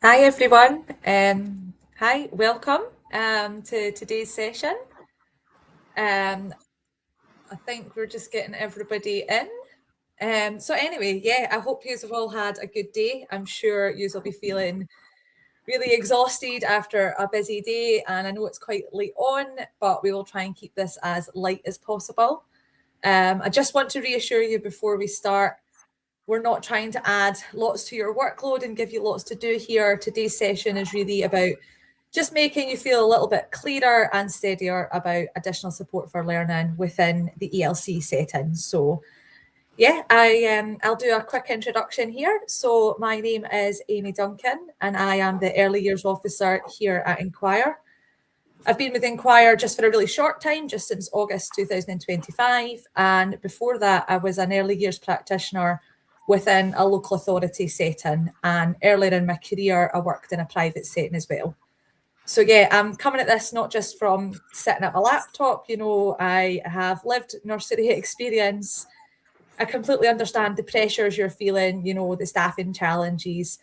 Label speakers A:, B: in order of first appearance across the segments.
A: Hi everyone. Hi, welcome to today's session. I think we're just getting everybody in. So anyway, yeah, I hope you have all had a good day. I'm sure you will be feeling really exhausted after a busy day, and I know it's quite late on, but we will try and keep this as light as possible. I just want to reassure you before we start, we're not trying to add lots to your workload and give you lots to do here. Today's session is really about just making you feel a little bit clearer and steadier about additional support for learning within the ELC setting. So yeah, I'll do a quick introduction here. So my name is Amy Duncan and I am the Early Years Officer here at Enquire. I've been with Enquire just for a really short time, just since August 2025. And before that, I was an early years practitioner within a local authority setting. And earlier in my career, I worked in a private setting as well. So yeah, I'm coming at this not just from sitting at my laptop, I have lived nursery experience. I completely understand the pressures you're feeling, the staffing challenges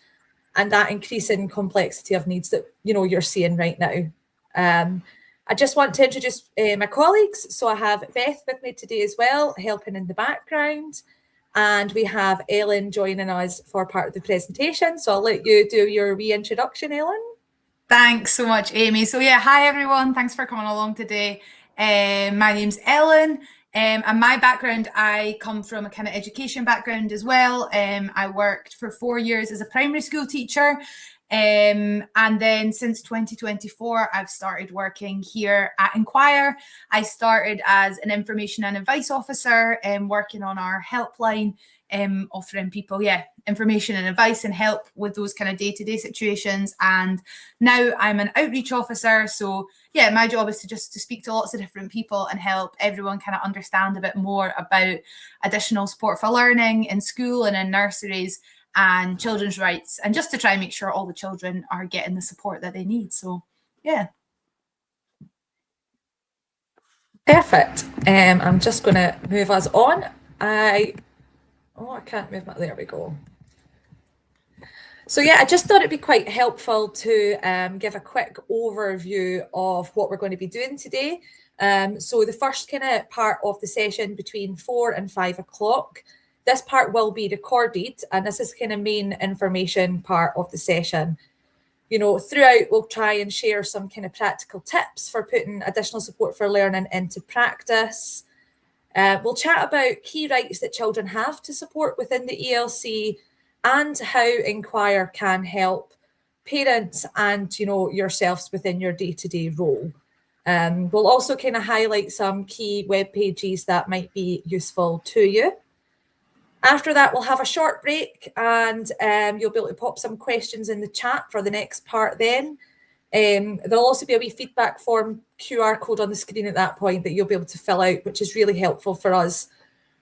A: and that increasing complexity of needs that, you're seeing right now. I just want to introduce my colleagues. So I have Beth with me today as well, helping in the background. And we have Ellen joining us for part of the presentation. So I'll let you do your reintroduction, Ellen.
B: Thanks so much, Amy. So yeah, hi everyone. Thanks for coming along today. My name's Ellen. And my background, I come from a kind of education background as well. I worked for 4 years as a primary school teacher. And then since 2024, I've started working here at Enquire. I started as an information and advice officer and working on our helpline, offering people, information and advice and help with those kind of day-to-day situations. And now I'm an outreach officer. So yeah, my job is to speak to lots of different people and help everyone kind of understand a bit more about additional support for learning in school and in nurseries and children's rights, and just to try and make sure all the children are getting the support that they need. So yeah.
A: Perfect. I'm just going to move us on. I can't move my, there we go. So yeah, I just thought it'd be quite helpful to give a quick overview of what we're going to be doing today. So the first kind of part of the session between 4 and 5 o'clock, this part will be recorded, and this is kind of main information part of the session. Throughout, we'll try and share some kind of practical tips for putting additional support for learning into practice. We'll chat about key rights that children have to support within the ELC and how Enquire can help parents and, yourselves within your day-to-day role. We'll also kind of highlight some key web pages that might be useful to you. After that, we'll have a short break and you'll be able to pop some questions in the chat for the next part then. There'll also be a wee feedback form QR code on the screen at that point that you'll be able to fill out, which is really helpful for us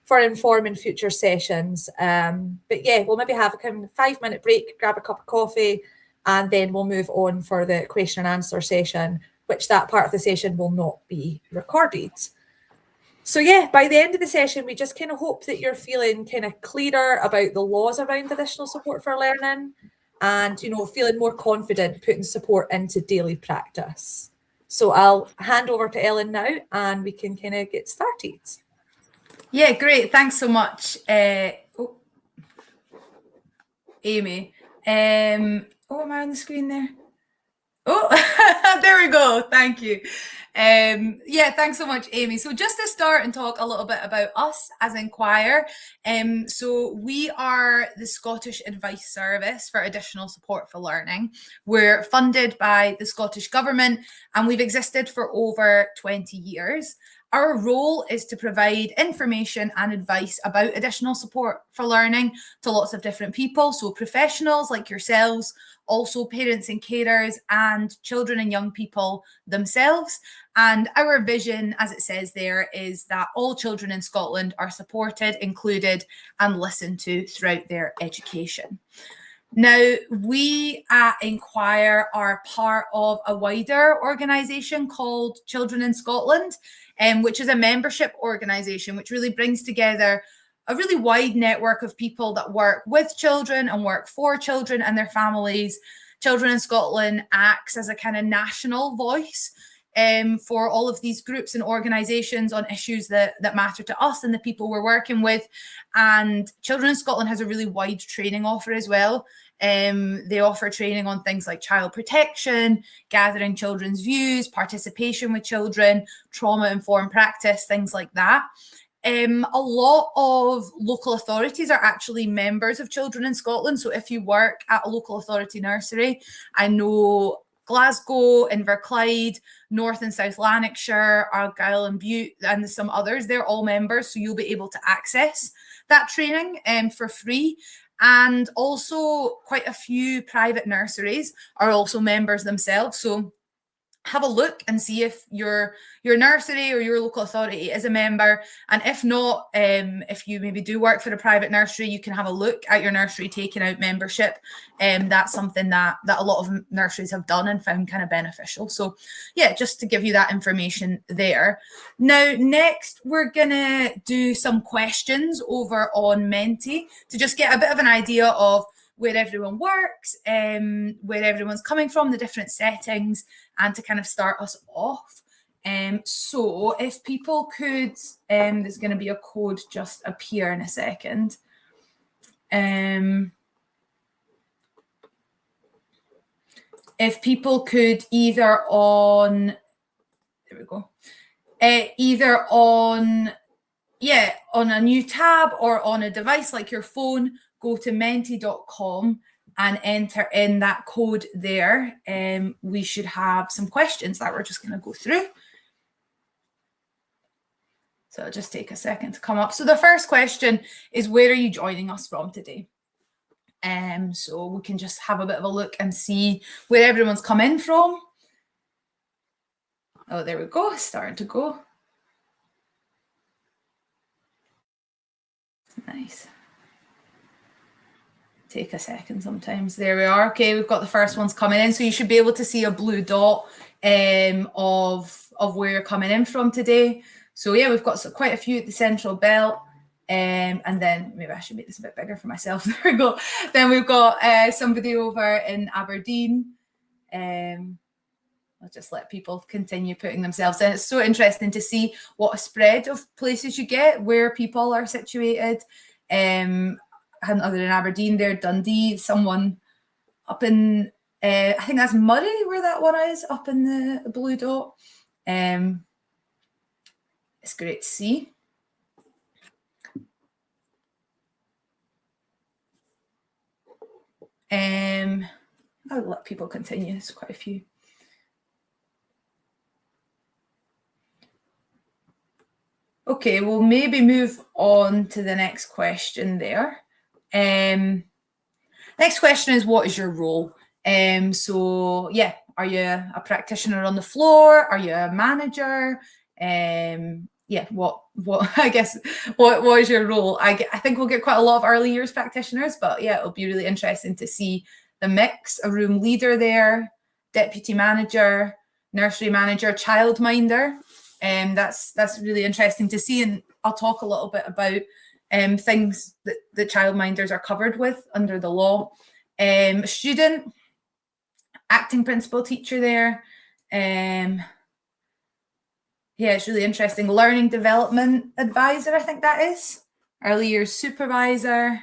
A: for informing future sessions. But yeah, we'll maybe have a kind of 5-minute break, grab a cup of coffee, and then we'll move on for the question and answer session, which that part of the session will not be recorded. So yeah, by the end of the session, we just kind of hope that you're feeling kind of clearer about the laws around additional support for learning and, feeling more confident putting support into daily practice. So I'll hand over to Ellen now and we can kind of get started.
B: Yeah, great. Thanks so much, Amy. Am I on the screen there? Oh, there we go. Thank you. Yeah, thanks so much, Amy. So just to start and talk a little bit about us as Enquire. So we are the Scottish Advice Service for Additional Support for Learning. We're funded by the Scottish Government and we've existed for over 20 years. Our role is to provide information and advice about additional support for learning to lots of different people. So professionals like yourselves, also parents and carers, and children and young people themselves. And our vision, as it says there, is that all children in Scotland are supported, included, and listened to throughout their education. Now, we at Enquire are part of a wider organisation called Children in Scotland, which is a membership organisation which really brings together a really wide network of people that work with children and work for children and their families Children in Scotland acts as a kind of national voice for all of these groups and organisations on issues that matter to us and the people we're working with. And Children in Scotland has a really wide training offer as well. They offer training on things like child protection, gathering children's views, participation with children, trauma-informed practice, things like that. A lot of local authorities are actually members of Children in Scotland. So if you work at a local authority nursery, I know Glasgow, Inverclyde, North and South Lanarkshire, Argyll and Bute, and some others, they're all members. So you'll be able to access that training for free. And also quite a few private nurseries are also members themselves. So have a look and see if your nursery or your local authority is a member. And if not, if you maybe do work for a private nursery, you can have a look at your nursery taking out membership. That's something that a lot of nurseries have done and found kind of beneficial. So yeah, just to give you that information there. Now, next, we're going to do some questions over on Menti to just get a bit of an idea of where everyone works, where everyone's coming from, the different settings, and to kind of start us off. So if people could, there's going to be a code just appear in a second. If people could either on, there we go, either on, yeah, on a new tab or on a device like your phone, go to menti.com and enter in that code there. We should have some questions that we're just going to go through. So it'll just take a second to come up. So the first question is, where are you joining us from today? So we can just have a bit of a look and see where everyone's come in from. Oh, there we go, it's starting to go. Nice. Take a second sometimes. There we are. Okay, we've got the first ones coming in. So you should be able to see a blue dot of where you're coming in from today. So yeah, we've got quite a few at the Central Belt. And then maybe I should make this a bit bigger for myself. There we go. Then we've got somebody over in Aberdeen. I'll just let people continue putting themselves in. It's so interesting to see what a spread of places you get, where people are situated. Other than Aberdeen there, Dundee, someone up in, I think that's Murray where that one is, up in the blue dot. It's great to see. I'll let people continue, there's quite a few. Okay, we'll maybe move on to the next question there. Next question is, what is your role? So yeah, are you a practitioner on the floor? Are you a manager? Yeah, what I guess what is your role? I think we'll get quite a lot of early years practitioners, but yeah, it'll be really interesting to see the mix. A room leader there, deputy manager, nursery manager, childminder. That's really interesting to see, and I'll talk a little bit about things that the childminders are covered with under the law. Student, acting principal teacher there. Yeah, it's really interesting. Learning development advisor, I think that is. Early years supervisor.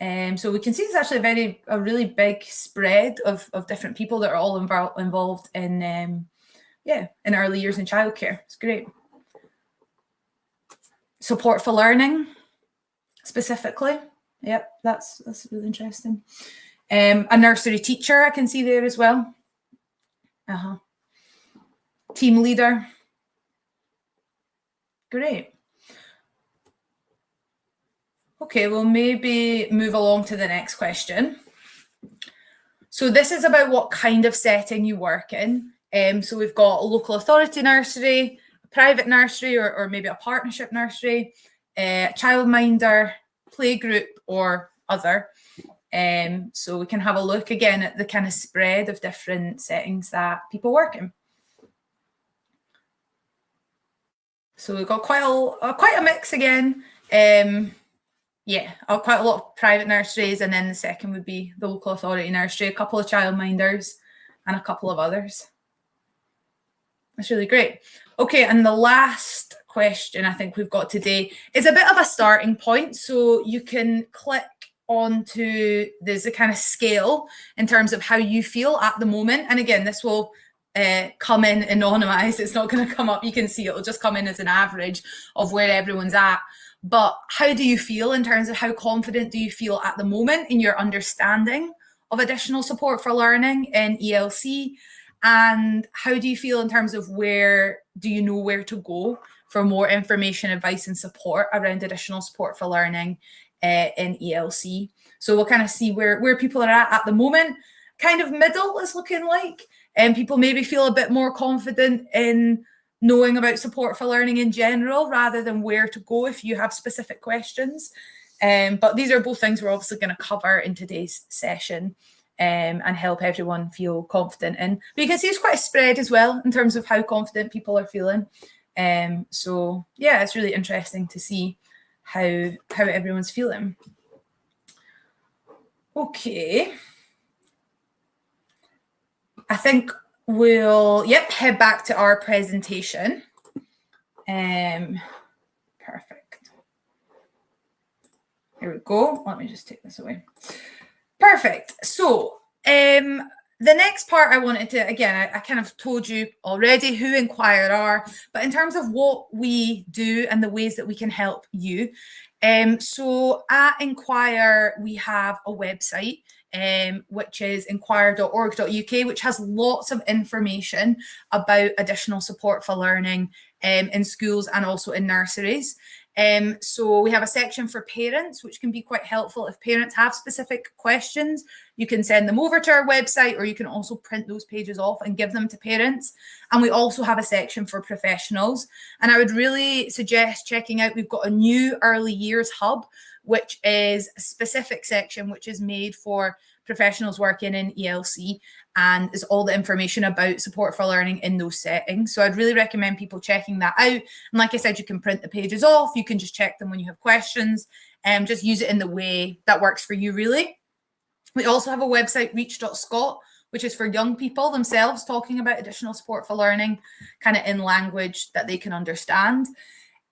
B: So we can see it's actually a really big spread of different people that are all involved in in early years in childcare. It's great. Support for learning, specifically. Yep, that's really interesting. A nursery teacher I can see there as well. Team leader. Great. Okay, we'll maybe move along to the next question. So this is about what kind of setting you work in. So we've got a local authority nursery, a private nursery, or maybe a partnership nursery, childminder, playgroup, or other. So we can have a look again at the kind of spread of different settings that people work in. So we've got quite a mix again. Yeah, quite a lot of private nurseries, and then the second would be the local authority nursery, a couple of childminders, and a couple of others. That's really great. Okay, and the last question I think we've got today is a bit of a starting point. So you can click onto, there's a kind of scale in terms of how you feel at the moment. And again, this will come in anonymized. It's not going to come up. You can see it'll just come in as an average of where everyone's at. But how do you feel in terms of how confident do you feel at the moment in your understanding of additional support for learning in ELC? And how do you feel in terms of where do you know where to go for more information, advice, and support around additional support for learning in ELC? So we'll kind of see where people are at the moment. Kind of middle is looking like, and people maybe feel a bit more confident in knowing about support for learning in general rather than where to go if you have specific questions. But these are both things we're obviously going to cover in today's session. And help everyone feel confident in. But you can see it's quite a spread as well in terms of how confident people are feeling. So yeah, it's really interesting to see how everyone's feeling. Okay. I think we'll head back to our presentation. Perfect. Here we go. Let me just take this away. Perfect. So the next part I wanted to, again, I kind of told you already who Enquire are, but in terms of what we do and the ways that we can help you. So at Enquire, we have a website, which is enquire.org.uk, which has lots of information about additional support for learning in schools and also in nurseries. So we have a section for parents, which can be quite helpful. If parents have specific questions, you can send them over to our website, or you can also print those pages off and give them to parents. And we also have a section for professionals. And I would really suggest checking out, we've got a new early years hub, which is a specific section which is made for professionals working in ELC, and is all the information about support for learning in those settings. So I'd really recommend people checking that out. And like I said, you can print the pages off. You can just check them when you have questions, and just use it in the way that works for you, really. We also have a website, reach.scot, which is for young people themselves talking about additional support for learning, kind of in language that they can understand.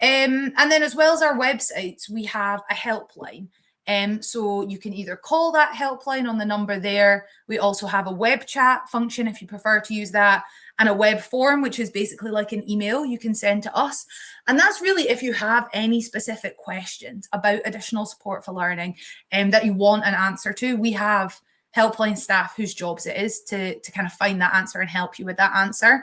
B: And then as well as our websites, we have a helpline. So you can either call that helpline on the number there. We also have a web chat function if you prefer to use that, and a web form, which is basically like an email you can send to us. And that's really if you have any specific questions about additional support for learning that you want an answer to. We have helpline staff whose jobs it is to kind of find that answer and help you with that answer.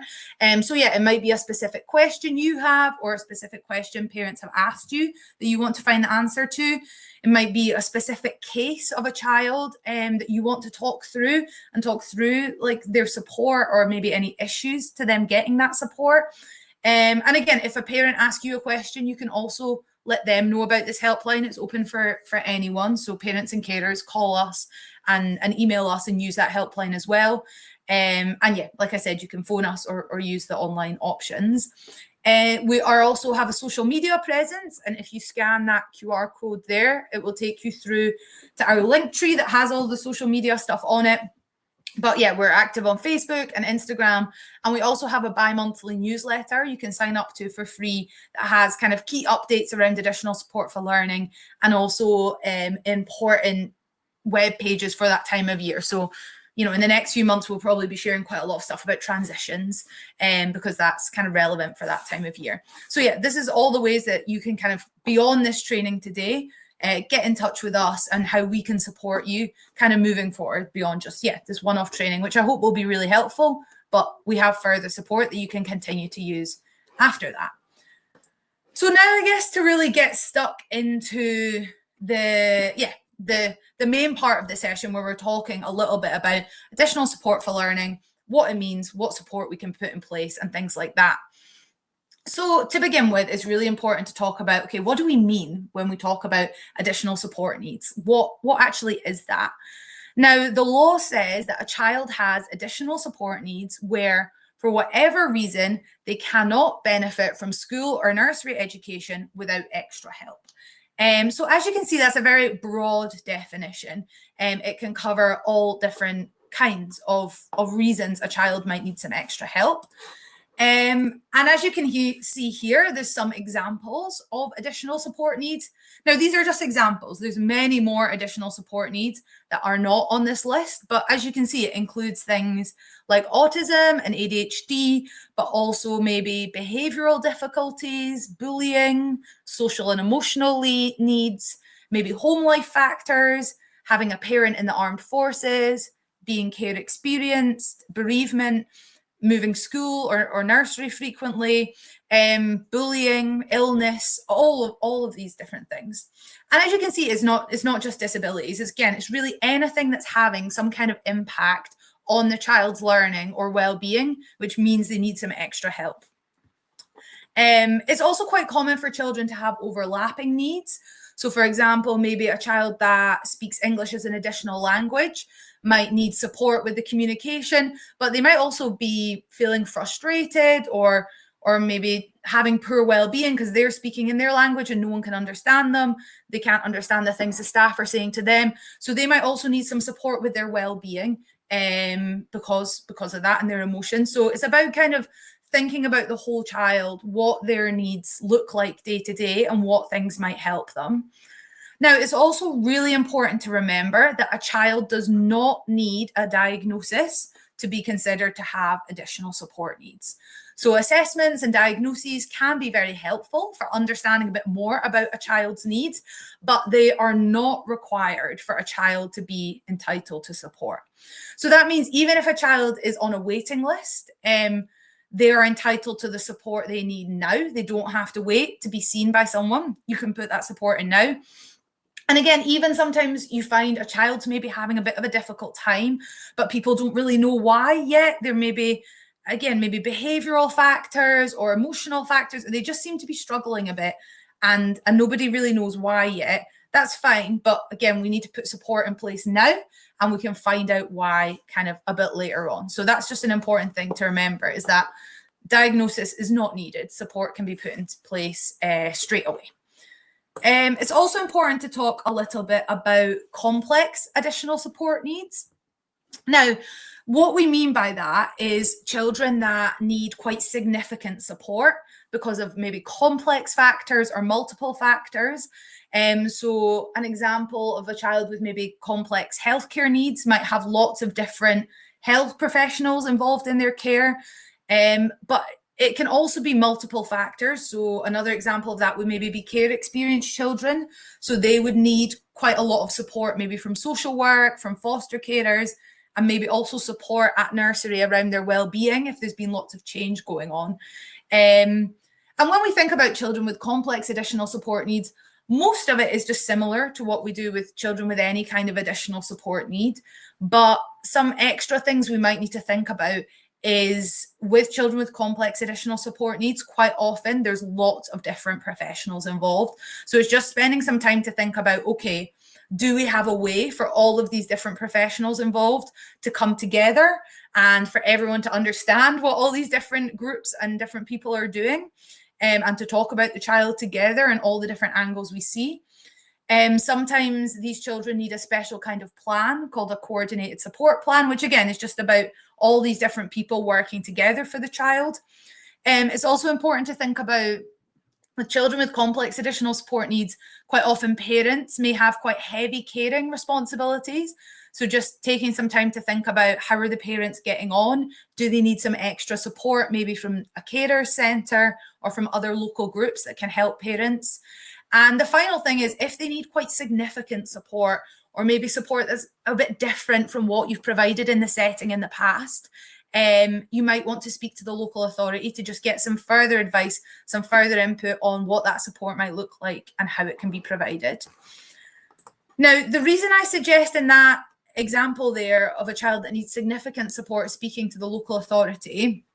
B: So yeah, it might be a specific question you have, or a specific question parents have asked you that you want to find the answer to. It might be a specific case of a child that you want to talk through like their support, or maybe any issues to them getting that support. And again, if a parent asks you a question, you can also let them know about this helpline. It's open for anyone. So parents and carers, call us and email us and use that helpline as well. And yeah, like I said, you can phone us or use the online options. We also have a social media presence. And if you scan that QR code there, it will take you through to our link tree that has all the social media stuff on it. But yeah, we're active on Facebook and Instagram, and we also have a bi-monthly newsletter you can sign up to for free that has kind of key updates around additional support for learning, and also important web pages for that time of year. So, you know, in the next few months, we'll probably be sharing quite a lot of stuff about transitions, because that's kind of relevant for that time of year. So yeah, this is all the ways that you can kind of, beyond this training today, get in touch with us and how we can support you kind of moving forward beyond just, this one-off training, which I hope will be really helpful, but we have further support that you can continue to use after that. So now I guess to really get stuck into the main part of the session, where we're talking a little bit about additional support for learning, what it means, what support we can put in place, and things like that. So to begin with, it's really important to talk about, okay, what do we mean when we talk about additional support needs? What actually is that? Now, the law says that a child has additional support needs where, for whatever reason, they cannot benefit from school or nursery education without extra help. So as you can see, that's a very broad definition. It can cover all different kinds of reasons a child might need some extra help. And as you can see here, there's some examples of additional support needs. Now, these are just examples. There's many more additional support needs that are not on this list, but as you can see, it includes things like autism and ADHD, but also maybe behavioral difficulties, bullying, social and emotional needs, maybe home life factors, having a parent in the armed forces, being care experienced, bereavement, moving school or nursery frequently, bullying, illness, all of these different things. And as you can see, it's not just disabilities. It's really anything that's having some kind of impact on the child's learning or well-being, which means they need some extra help. It's also quite common for children to have overlapping needs. So for example, maybe a child that speaks English as an additional language might need support with the communication, but they might also be feeling frustrated or maybe having poor well-being because they're speaking in their language and no one can understand them. They can't understand the things the staff are saying to them. So they might also need some support with their well-being because of that and their emotions. So it's about kind of thinking about the whole child, what their needs look like day to day and what things might help them. Now, it's also really important to remember that a child does not need a diagnosis to be considered to have additional support needs. So assessments and diagnoses can be very helpful for understanding a bit more about a child's needs, but they are not required for a child to be entitled to support. So that means even if a child is on a waiting list, they are entitled to the support they need now. They don't have to wait to be seen by someone. You can put that support in now. And again, even sometimes you find a child's maybe having a bit of a difficult time, but people don't really know why yet. There may be, again, maybe behavioral factors or emotional factors, and they just seem to be struggling a bit and nobody really knows why yet. That's fine. But again, we need to put support in place now and we can find out why kind of a bit later on. So that's just an important thing to remember, is that diagnosis is not needed. Support can be put into place straight away. It's also important to talk a little bit about complex additional support needs. Now, what we mean by that is children that need quite significant support because of maybe complex factors or multiple factors. So an example of a child with maybe complex healthcare needs might have lots of different health professionals involved in their care, but it can also be multiple factors. So another example of that would maybe be care experienced children. So they would need quite a lot of support, maybe from social work, from foster carers, and maybe also support at nursery around their well-being if there's been lots of change going on. And when we think about children with complex additional support needs, most of it is just similar to what we do with children with any kind of additional support need. But some extra things we might need to think about is with children with complex additional support needs, quite often there's lots of different professionals involved. So it's just spending some time to think about, okay, do we have a way for all of these different professionals involved to come together and for everyone to understand what all these different groups and different people are doing, and to talk about the child together and all the different angles we see. Sometimes these children need a special kind of plan called a coordinated support plan, which again is just about all these different people working together for the child. It's also important to think about with children with complex additional support needs, quite often parents may have quite heavy caring responsibilities. So just taking some time to think about how are the parents getting on? Do they need some extra support, maybe from a carer centre or from other local groups that can help parents? And the final thing is if they need quite significant support or maybe support that's a bit different from what you've provided in the setting in the past, you might want to speak to the local authority to just get some further advice, some further input on what that support might look like and how it can be provided. Now, the reason I suggest in that example there of a child that needs significant support speaking to the local authority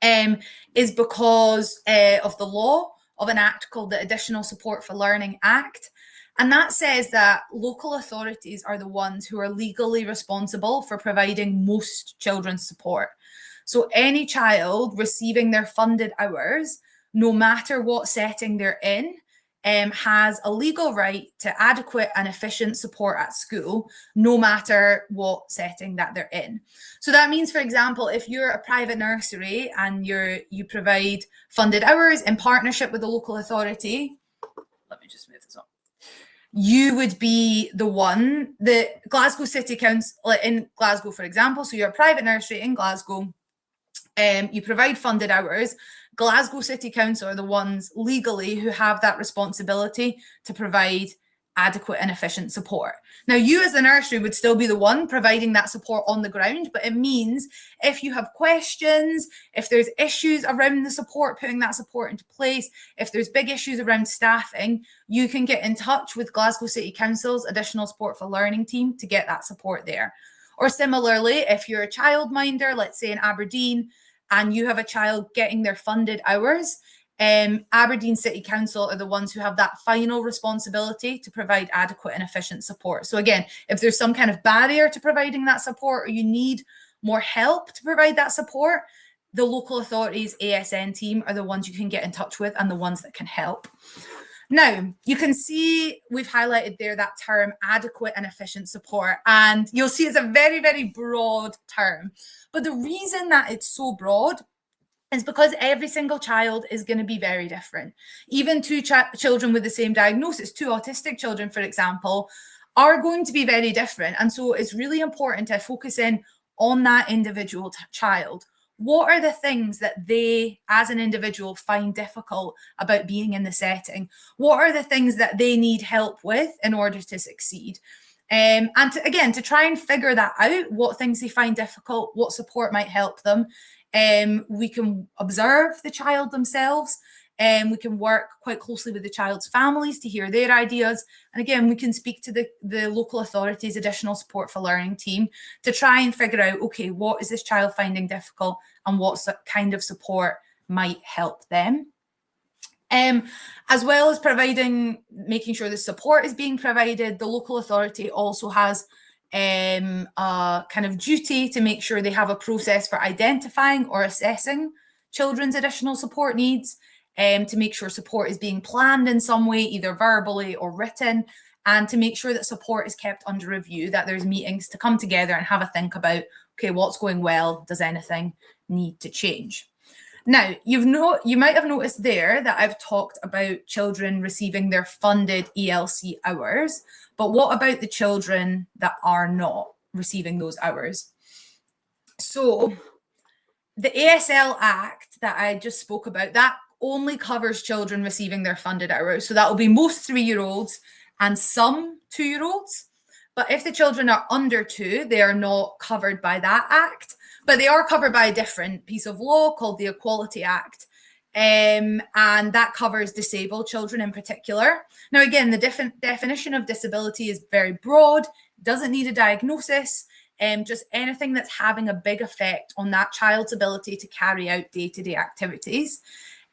B: is because of the law of an act called the Additional Support for Learning Act. And that says that local authorities are the ones who are legally responsible for providing most children's support. So any child receiving their funded hours, no matter what setting they're in, has a legal right to adequate and efficient support at school, no matter what setting that they're in. So that means, for example, if you're a private nursery and you provide funded hours in partnership with the local authority, let me just move this on. You would be the one, the Glasgow City Council, in Glasgow, for example, so you're a private nursery in Glasgow, you provide funded hours. Glasgow City Council are the ones legally who have that responsibility to provide adequate and efficient support. Now, you as the nursery would still be the one providing that support on the ground, but it means if you have questions, if there's issues around the support, putting that support into place, if there's big issues around staffing, you can get in touch with Glasgow City Council's additional support for learning team to get that support there. Or similarly, if you're a childminder, let's say in Aberdeen, and you have a child getting their funded hours, Aberdeen City Council are the ones who have that final responsibility to provide adequate and efficient support. So again, if there's some kind of barrier to providing that support, or you need more help to provide that support, the local authorities ASN team are the ones you can get in touch with and the ones that can help. Now, you can see we've highlighted there that term adequate and efficient support, and you'll see it's a very, very broad term. But the reason that it's so broad is because every single child is going to be very different. Even two children with the same diagnosis, two autistic children, for example, are going to be very different. And so it's really important to focus in on that individual child. What are the things that they, as an individual, find difficult about being in the setting? What are the things that they need help with in order to succeed? And to try and figure that out, what things they find difficult, what support might help them. We can observe the child themselves, and we can work quite closely with the child's families to hear their ideas. And again, we can speak to the local authorities' additional support for learning team to try and figure out, okay, what is this child finding difficult and what kind of support might help them. As well as making sure the support is being provided, the local authority also has a kind of duty to make sure they have a process for identifying or assessing children's additional support needs, to make sure support is being planned in some way, either verbally or written, and to make sure that support is kept under review, that there's meetings to come together and have a think about, okay, what's going well? Does anything need to change? Now, you might have noticed there that I've talked about children receiving their funded ELC hours, but what about the children that are not receiving those hours? So the ASL Act that I just spoke about, that only covers children receiving their funded hours. So that will be most 3-year-olds and some 2-year-olds. But if the children are under 2, they are not covered by that act, but they are covered by a different piece of law called the Equality Act. And that covers disabled children in particular. Now, again, the definition of disability is very broad, doesn't need a diagnosis, just anything that's having a big effect on that child's ability to carry out day-to-day activities.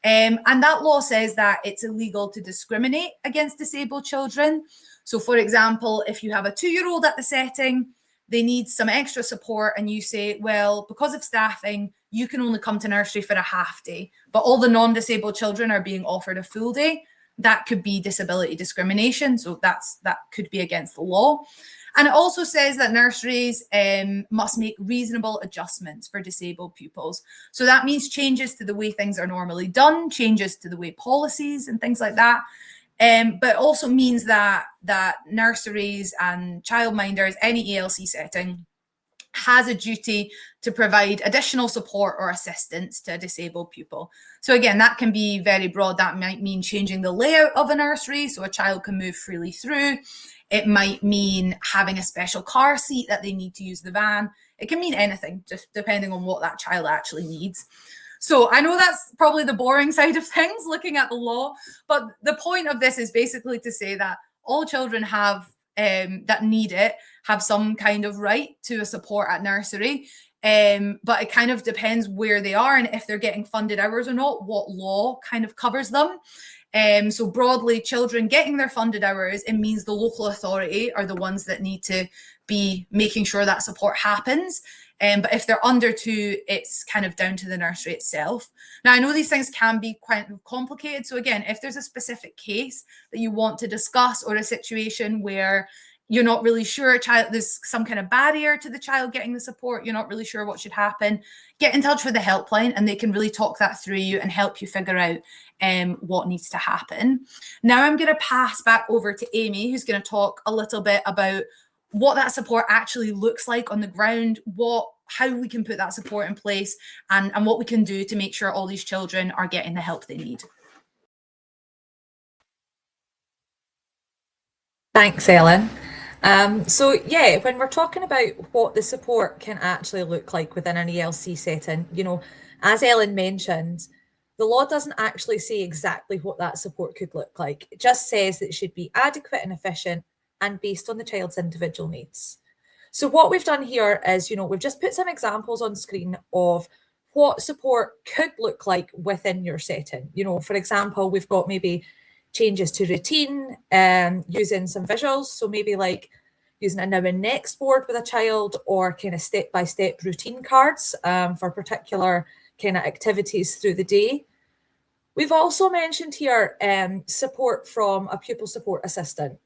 B: And that law says that it's illegal to discriminate against disabled children. So, for example, if you have a 2-year-old at the setting, they need some extra support, and you say, well, because of staffing, you can only come to nursery for a half day, but all the non-disabled children are being offered a full day. That could be disability discrimination. So that could be against the law. And it also says that nurseries must make reasonable adjustments for disabled pupils. So that means changes to the way things are normally done, changes to the way policies and things like that. But also means that nurseries and childminders, any ELC setting, has a duty to provide additional support or assistance to a disabled pupil. So again, that can be very broad. That might mean changing the layout of a nursery so a child can move freely through. It might mean having a special car seat that they need to use the van. It can mean anything, just depending on what that child actually needs. So I know that's probably the boring side of things, looking at the law, but the point of this is basically to say that all children have that need it have some kind of right to a support at nursery, but it kind of depends where they are and if they're getting funded hours or not, what law kind of covers them. So broadly, children getting their funded hours, it means the local authority are the ones that need to be making sure that support happens. But if they're under 2, it's kind of down to the nursery itself. Now, I know these things can be quite complicated. So again, if there's a specific case that you want to discuss, or a situation where you're not really sure there's some kind of barrier to the child getting the support, you're not really sure what should happen, get in touch with the helpline and they can really talk that through you and help you figure out what needs to happen. Now I'm going to pass back over to Amy, who's going to talk a little bit about what that support actually looks like on the ground, how we can put that support in place, and what we can do to make sure all these children are getting the help they need.
A: Thanks, Ellen. So yeah, when we're talking about what the support can actually look like within an ELC setting, as Ellen mentioned, the law doesn't actually say exactly what that support could look like. It just says that it should be adequate and efficient and based on the child's individual needs. So what we've done here is, we've just put some examples on screen of what support could look like within your setting. For example, we've got maybe changes to routine, using some visuals. So maybe like using a now and next board with a child, or kind of step-by-step routine cards for particular kind of activities through the day. We've also mentioned here support from a pupil support assistant.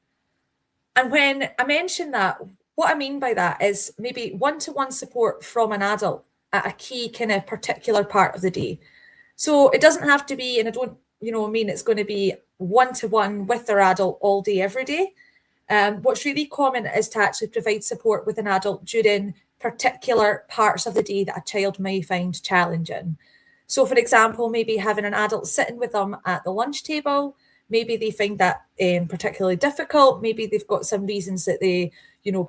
A: And when I mention that, what I mean by that is maybe one-to-one support from an adult at a key kind of particular part of the day. So it doesn't have to be, and I don't mean it's going to be one-to-one with their adult all day, every day. What's really common is to actually provide support with an adult during particular parts of the day that a child may find challenging. So for example, maybe having an adult sitting with them at the lunch table, maybe they find that particularly difficult. Maybe they've got some reasons that they,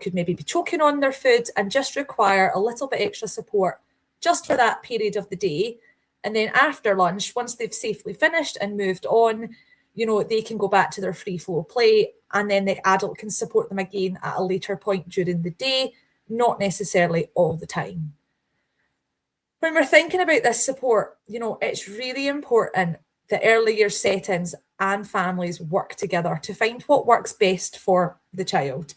A: could maybe be choking on their food and just require a little bit extra support just for that period of the day. And then after lunch, once they've safely finished and moved on, they can go back to their free flow play, and then the adult can support them again at a later point during the day, not necessarily all the time. When we're thinking about this support, it's really important that early year settings and families work together to find what works best for the child.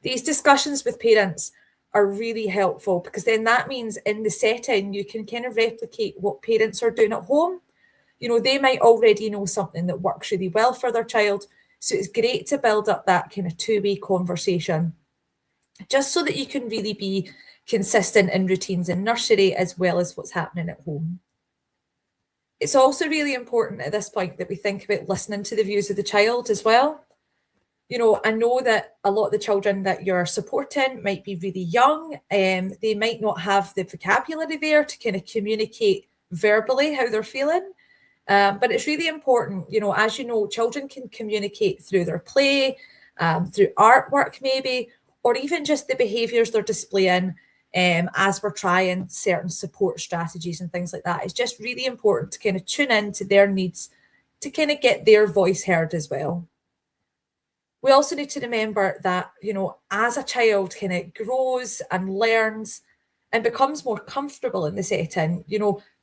A: These discussions with parents are really helpful, because then that means in the setting you can kind of replicate what parents are doing at home. They might already know something that works really well for their child. So it's great to build up that kind of two-way conversation, just so that you can really be consistent in routines in nursery as well as what's happening at home. It's also really important at this point that we think about listening to the views of the child as well. I know that a lot of the children that you're supporting might be really young, they might not have the vocabulary there to kind of communicate verbally how they're feeling. But it's really important, as children can communicate through their play, through artwork maybe, or even just the behaviours they're displaying as we're trying certain support strategies and things like that. It's just really important to kind of tune in to their needs to kind of get their voice heard as well. We also need to remember that, as a child kind of grows and learns and becomes more comfortable in the setting,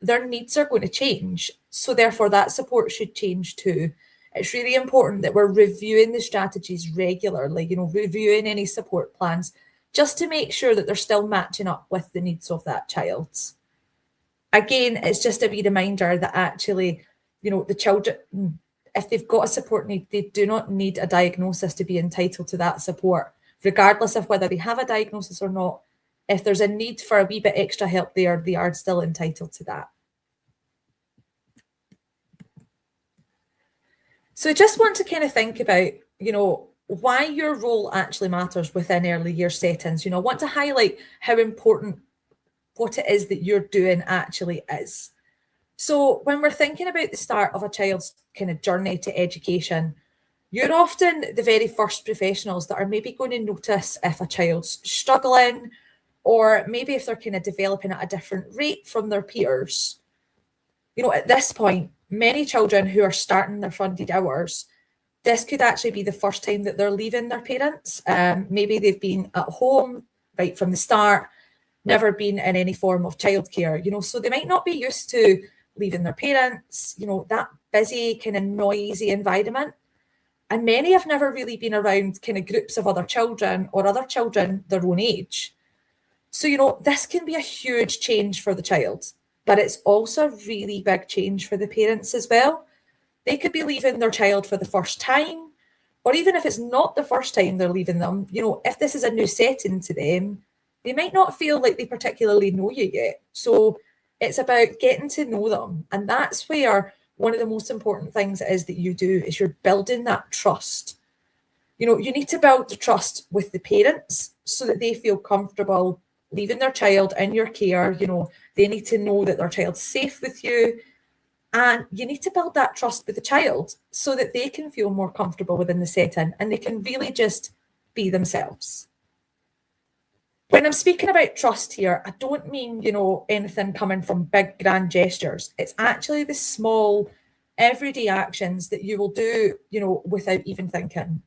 A: their needs are going to change. So therefore that support should change too. It's really important that we're reviewing the strategies regularly, reviewing any support plans, just to make sure that they're still matching up with the needs of that child. Again, it's just a wee reminder that actually, the children, if they've got a support need, they do not need a diagnosis to be entitled to that support, regardless of whether they have a diagnosis or not. If there's a need for a wee bit extra help there, they are still entitled to that. So I just want to kind of think about, why your role actually matters within early year settings. I want to highlight how important what it is that you're doing actually is. So when we're thinking about the start of a child's kind of journey to education, you're often the very first professionals that are maybe going to notice if a child's struggling, or maybe if they're kind of developing at a different rate from their peers. At this point, many children who are starting their funded hours, this could actually be the first time that they're leaving their parents. Maybe they've been at home right from the start, never been in any form of childcare, so they might not be used to leaving their parents, that busy kind of noisy environment. And many have never really been around kind of groups of other children or other children their own age. So, this can be a huge change for the child, but it's also a really big change for the parents as well. They could be leaving their child for the first time, or even if it's not the first time they're leaving them, if this is a new setting to them, they might not feel like they particularly know you yet. So it's about getting to know them. And that's where one of the most important things is that you do is you're building that trust. You need to build the trust with the parents so that they feel comfortable leaving their child in your care. They need to know that their child's safe with you. And you need to build that trust with the child so that they can feel more comfortable within the setting and they can really just be themselves. When I'm speaking about trust here, I don't mean, anything coming from big grand gestures. It's actually the small everyday actions that you will do, without even thinking.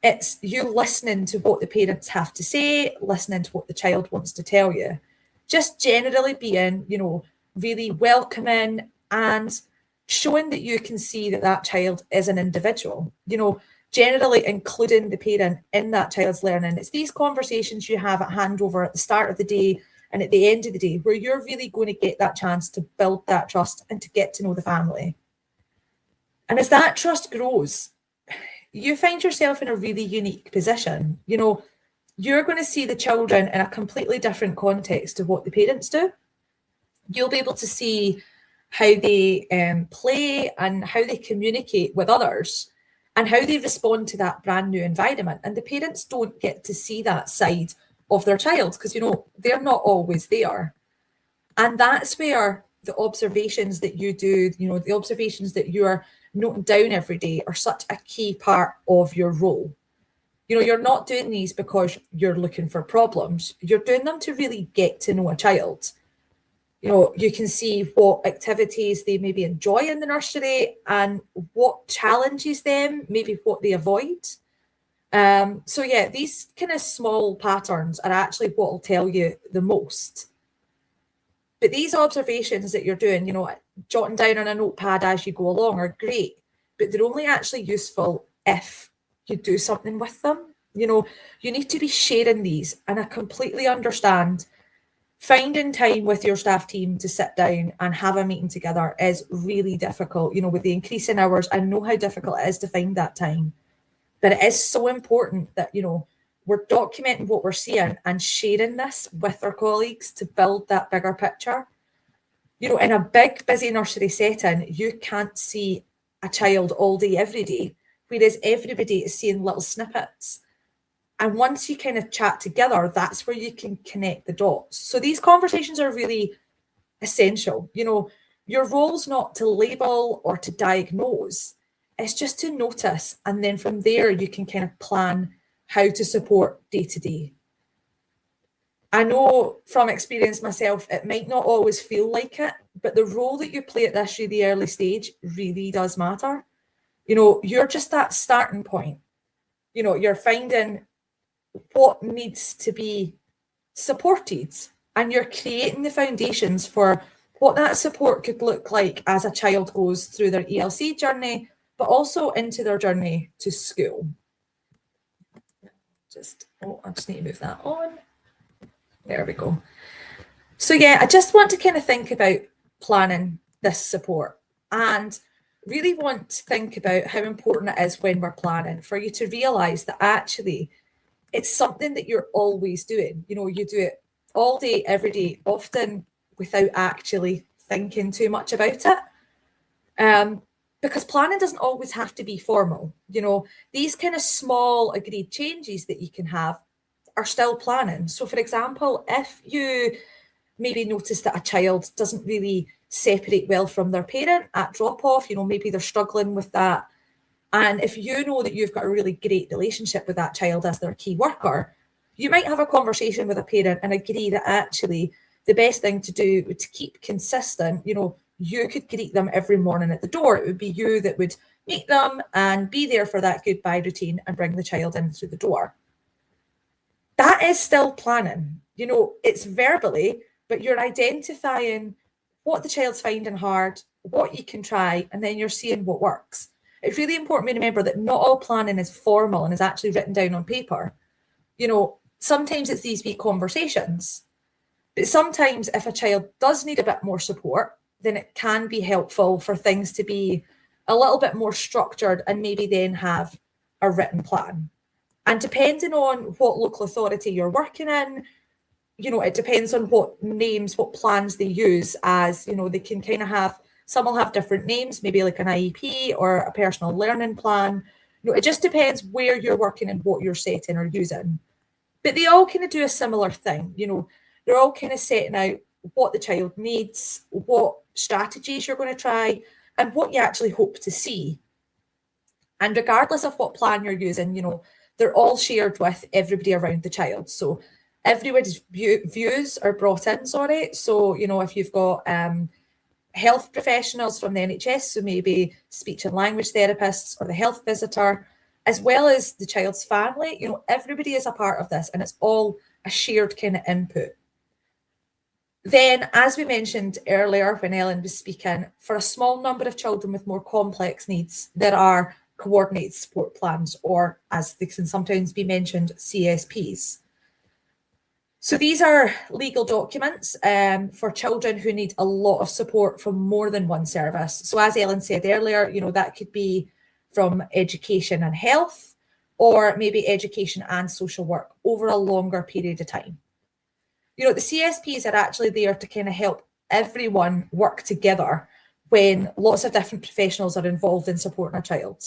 A: It's you listening to what the parents have to say, listening to what the child wants to tell you. Just generally being, really welcoming and showing that you can see that child is an individual, generally including the parent in that child's learning. It's these conversations you have at handover at the start of the day and at the end of the day where you're really going to get that chance to build that trust and to get to know the family. And as that trust grows, you find yourself in a really unique position. You're going to see the children in a completely different context to what the parents do. You'll be able to see how they play and how they communicate with others and how they respond to that brand new environment. And the parents don't get to see that side of their child because, they're not always there. And that's where the observations that you do, the observations that you're noting down every day are such a key part of your role. You're not doing these because you're looking for problems. You're doing them to really get to know a child. You can see what activities they maybe enjoy in the nursery and what challenges them, maybe what they avoid. So yeah, these kind of small patterns are actually what will tell you the most. But these observations that you're doing, jotting down on a notepad as you go along are great, but they're only actually useful if you do something with them. You need to be sharing these, and I completely understand finding time with your staff team to sit down and have a meeting together is really difficult. With the increase in hours, I know how difficult it is to find that time. But it is so important that, we're documenting what we're seeing and sharing this with our colleagues to build that bigger picture. In a big, busy nursery setting, you can't see a child all day, every day, whereas everybody is seeing little snippets. And once you kind of chat together, that's where you can connect the dots. So these conversations are really essential. Your role's not to label or to diagnose. It's just to notice. And then from there, you can kind of plan how to support day to day. I know from experience myself, it might not always feel like it, but the role that you play at this really early stage really does matter. You're just that starting point. You're finding what needs to be supported, and you're creating the foundations for what that support could look like as a child goes through their ELC journey, but also into their journey to school. I just need to move that on. There we go. So yeah, I just want to kind of think about planning this support and really want to think about how important it is when we're planning for you to realise that actually it's something that you're always doing. You do it all day, every day, often without actually thinking too much about it. Because planning doesn't always have to be formal. These kind of small agreed changes that you can have are still planning. So for example, if you maybe notice that a child doesn't really separate well from their parent at drop off, maybe they're struggling with that. And if you know that you've got a really great relationship with that child as their key worker, you might have a conversation with a parent and agree that actually the best thing to do to keep consistent, you could greet them every morning at the door. It would be you that would meet them and be there for that goodbye routine and bring the child in through the door. That is still planning. It's verbally, but you're identifying what the child's finding hard, what you can try, and then you're seeing what works. It's really important to remember that not all planning is formal and is actually written down on paper. Sometimes it's these wee conversations. But sometimes if a child does need a bit more support, then it can be helpful for things to be a little bit more structured and maybe then have a written plan. And depending on what local authority you're working in, it depends on what names, what plans they use, as, they can kind of have, some will have different names, maybe like an IEP or a personal learning plan. It just depends where you're working and what you're setting or using. But they all kind of do a similar thing. They're all kind of setting out what the child needs, what strategies you're going to try, and what you actually hope to see. And regardless of what plan you're using, they're all shared with everybody around the child. So everybody's views are brought in, sorry. So, if you've got health professionals from the NHS, so maybe speech and language therapists or the health visitor, as well as the child's family, everybody is a part of this, and it's all a shared kind of input. Then, as we mentioned earlier when Ellen was speaking, for a small number of children with more complex needs, there are coordinated support plans, or as they can sometimes be mentioned, CSPs. So these are legal documents for children who need a lot of support from more than one service. So as Ellen said earlier, that could be from education and health, or maybe education and social work over a longer period of time. The CSPs are actually there to kind of help everyone work together when lots of different professionals are involved in supporting a child.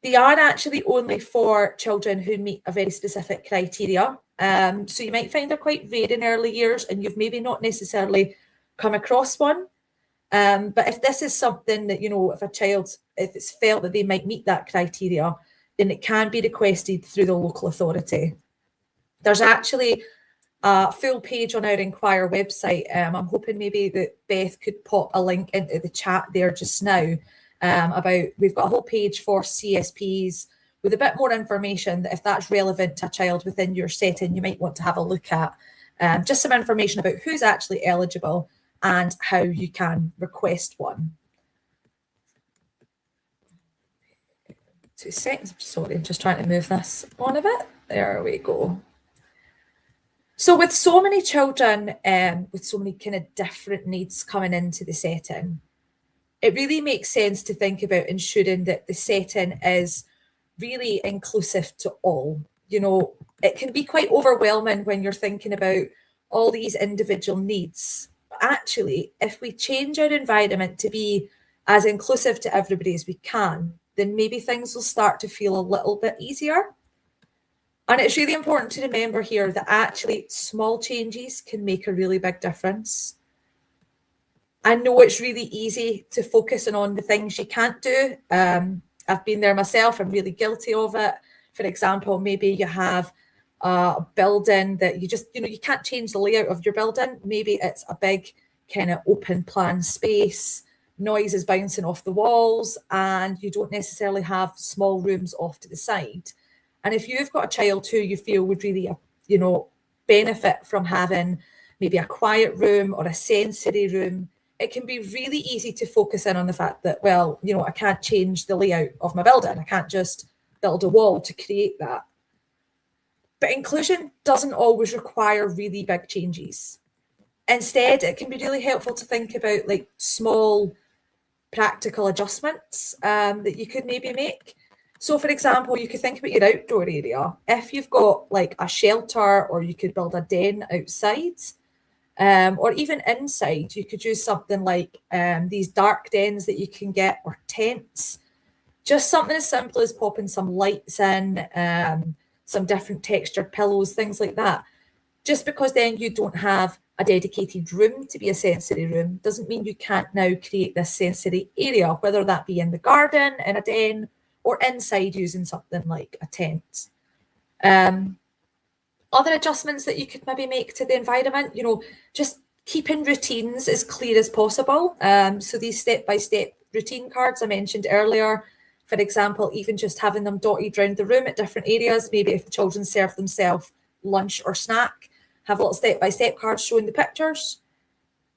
A: They are actually only for children who meet a very specific criteria. So you might find they're quite rare in early years, and you've maybe not necessarily come across one. But if this is something that, if it's felt that they might meet that criteria, then it can be requested through the local authority. There's actually a full page on our Enquire website. I'm hoping maybe that Beth could pop a link into the chat there just now we've got a whole page for CSPs with a bit more information that if that's relevant to a child within your setting, you might want to have a look at. Just some information about who's actually eligible and how you can request one. 2 seconds, sorry, I'm just trying to move this on a bit. There we go. So with so many children, with so many kind of different needs coming into the setting, it really makes sense to think about ensuring that the setting is really inclusive to all. It can be quite overwhelming when you're thinking about all these individual needs. But actually, if we change our environment to be as inclusive to everybody as we can, then maybe things will start to feel a little bit easier. And it's really important to remember here that actually small changes can make a really big difference. I know it's really easy to focus on the things you can't do. I've been there myself. I'm really guilty of it. For example, maybe you have a building that you just, you can't change the layout of your building. Maybe it's a big kind of open plan space, noise is bouncing off the walls, and you don't necessarily have small rooms off to the side. And if you've got a child who you feel would really, benefit from having maybe a quiet room or a sensory room, it can be really easy to focus in on the fact that, well, I can't change the layout of my building. I can't just build a wall to create that. But inclusion doesn't always require really big changes. Instead, it can be really helpful to think about like small practical adjustments that you could maybe make. So for example, you could think about your outdoor area. If you've got like a shelter, or you could build a den outside, or even inside, you could use something like these dark dens that you can get, or tents. Just something as simple as popping some lights in, some different textured pillows, things like that. Just because then you don't have a dedicated room to be a sensory room doesn't mean you can't now create this sensory area, whether that be in the garden, in a den, or inside using something like a tent. Other adjustments that you could maybe make to the environment, just keeping routines as clear as possible. So these step-by-step routine cards I mentioned earlier, for example, even just having them dotted around the room at different areas, maybe if the children serve themselves lunch or snack, have little step-by-step cards showing the pictures.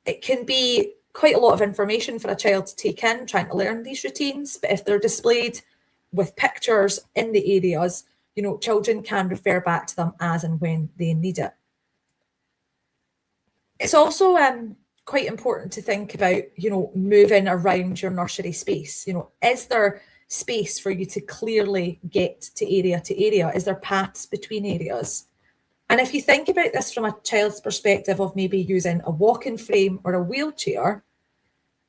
A: It can be quite a lot of information for a child to take in, trying to learn these routines, but if they're displayed with pictures in the areas, children can refer back to them as and when they need it. It's also quite important to think about, moving around your nursery space. Is there space for you to clearly get to area? Is there paths between areas? And if you think about this from a child's perspective of maybe using a walking frame or a wheelchair,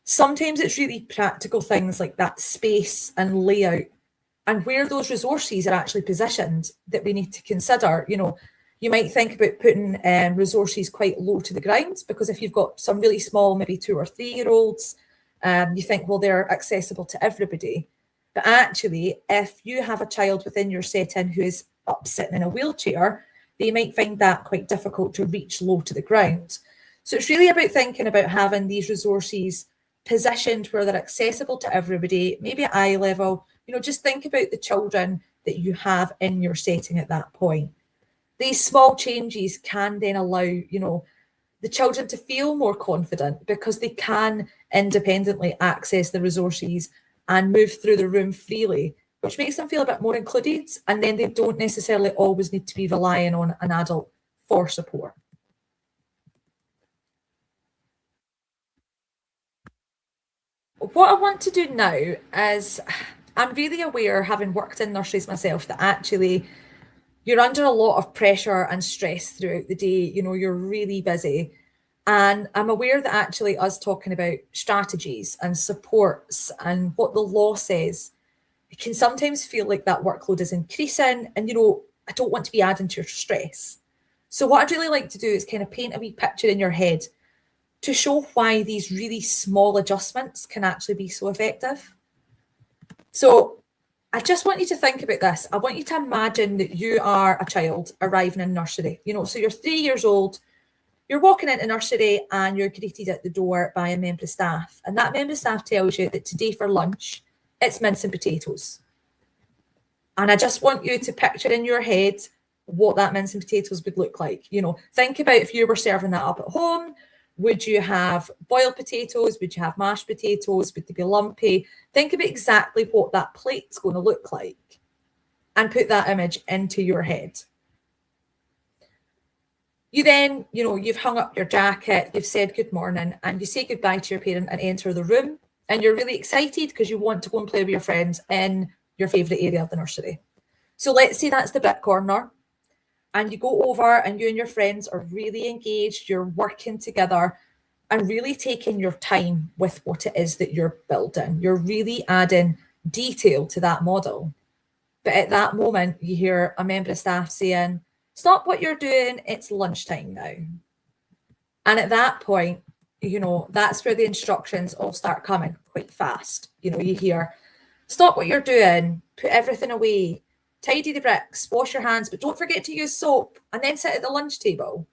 A: sometimes it's really practical things like that space and layout and where those resources are actually positioned that we need to consider. You might think about putting resources quite low to the ground, because if you've got some really small, maybe 2 or 3 year olds, you think, well, they're accessible to everybody. But actually, if you have a child within your setting who is up sitting in a wheelchair, they might find that quite difficult to reach low to the ground. So it's really about thinking about having these resources positioned where they're accessible to everybody, maybe at eye level. Just think about the children that you have in your setting at that point. These small changes can then allow, the children to feel more confident because they can independently access the resources and move through the room freely, which makes them feel a bit more included. And then they don't necessarily always need to be relying on an adult for support. What I want to do now is, I'm really aware, having worked in nurseries myself, that actually you're under a lot of pressure and stress throughout the day. You're really busy. And I'm aware that actually us talking about strategies and supports and what the law says, it can sometimes feel like that workload is increasing. And, I don't want to be adding to your stress. So what I'd really like to do is kind of paint a wee picture in your head to show why these really small adjustments can actually be so effective. So I just want you to think about this. I want you to imagine that you are a child arriving in nursery. So you're 3 years old, you're walking into nursery and you're greeted at the door by a member of staff. And that member of staff tells you that today for lunch, it's mince and potatoes. And I just want you to picture in your head what that mince and potatoes would look like. Think about if you were serving that up at home. Would you have boiled potatoes? Would you have mashed potatoes? Would they be lumpy? Think about exactly what that plate's going to look like and put that image into your head. You then, you've hung up your jacket, you've said good morning, and you say goodbye to your parent and enter the room. And you're really excited because you want to go and play with your friends in your favourite area of the nursery. So let's say that's the brick corner. And you go over and you and your friends are really engaged, you're working together and really taking your time with what it is that you're building. You're really adding detail to that model. But at that moment, you hear a member of staff saying, "Stop what you're doing, it's lunchtime now." And at that point, that's where the instructions all start coming quite fast. You hear, "Stop what you're doing, put everything away, tidy the bricks, wash your hands, but don't forget to use soap, and then sit at the lunch table."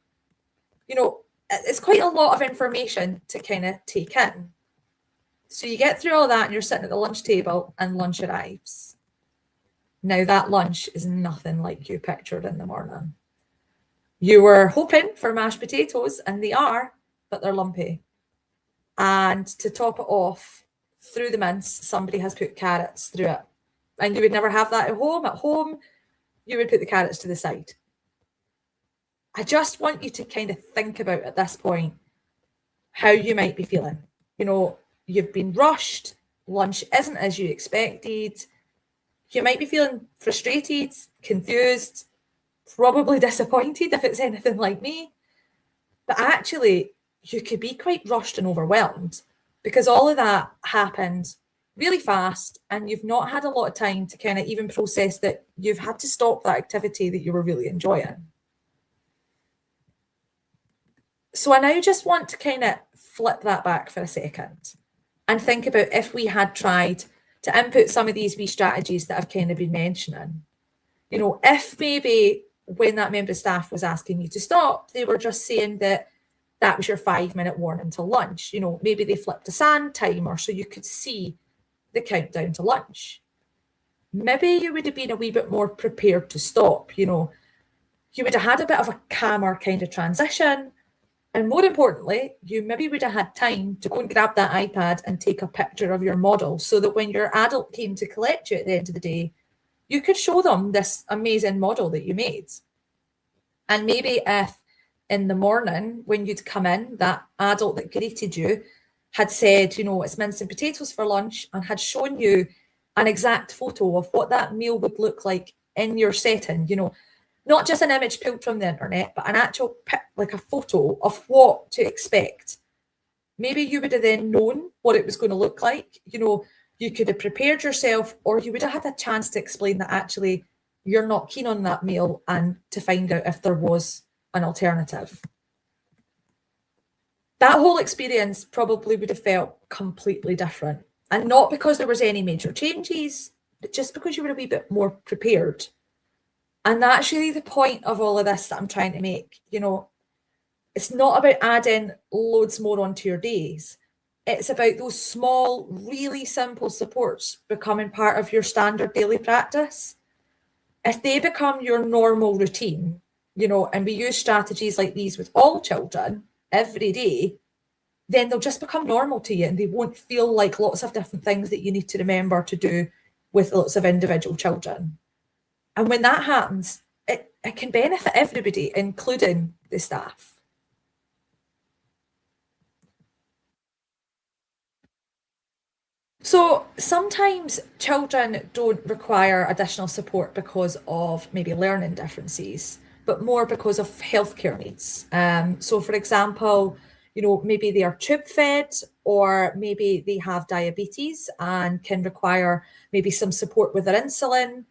A: It's quite a lot of information to kind of take in. So you get through all that and you're sitting at the lunch table and lunch arrives. Now that lunch is nothing like you pictured in the morning. You were hoping for mashed potatoes, and they are, but they're lumpy. And to top it off, through the mince, somebody has put carrots through it. And you would never have that at home. At home, you would put the carrots to the side. I just want you to kind of think about at this point how you might be feeling. You've been rushed, lunch isn't as you expected. You might be feeling frustrated, confused, probably disappointed if it's anything like me. But actually, you could be quite rushed and overwhelmed because all of that happened really fast and you've not had a lot of time to kind of even process that you've had to stop that activity that you were really enjoying. So I now just want to kind of flip that back for a second and think about if we had tried to input some of these wee strategies that I've kind of been mentioning. If maybe when that member of staff was asking you to stop, they were just saying that was your 5-minute warning to lunch. Maybe they flipped a sand timer so you could see the countdown to lunch. Maybe you would have been a wee bit more prepared to stop. You would have had a bit of a calmer kind of transition. And more importantly, you maybe would have had time to go and grab that iPad and take a picture of your model so that when your adult came to collect you at the end of the day, you could show them this amazing model that you made. And maybe if in the morning when you'd come in, that adult that greeted you had said, you know, it's mince and potatoes for lunch, and had shown you an exact photo of what that meal would look like in your setting, you know, not just an image pulled from the internet, but an actual, like a photo of what to expect. Maybe you would have then known what it was going to look like. You know, you could have prepared yourself, or you would have had a chance to explain that actually you're not keen on that meal and to find out if there was an alternative. That whole experience probably would have felt completely different. And not because there was any major changes, but just because you were a wee bit more prepared. And that's really the point of all of this that I'm trying to make. You know, it's not about adding loads more onto your days. It's about those small, really simple supports becoming part of your standard daily practice. If they become your normal routine, you know, and we use strategies like these with all children every day, then they'll just become normal to you, and they won't feel like lots of different things that you need to remember to do with lots of individual children. And when that happens, it can benefit everybody, including the staff. So sometimes children don't require additional support because of maybe learning differences, but more because of healthcare needs. So for example, you know, maybe they are tube fed, or maybe they have diabetes and can require maybe some support with their insulin,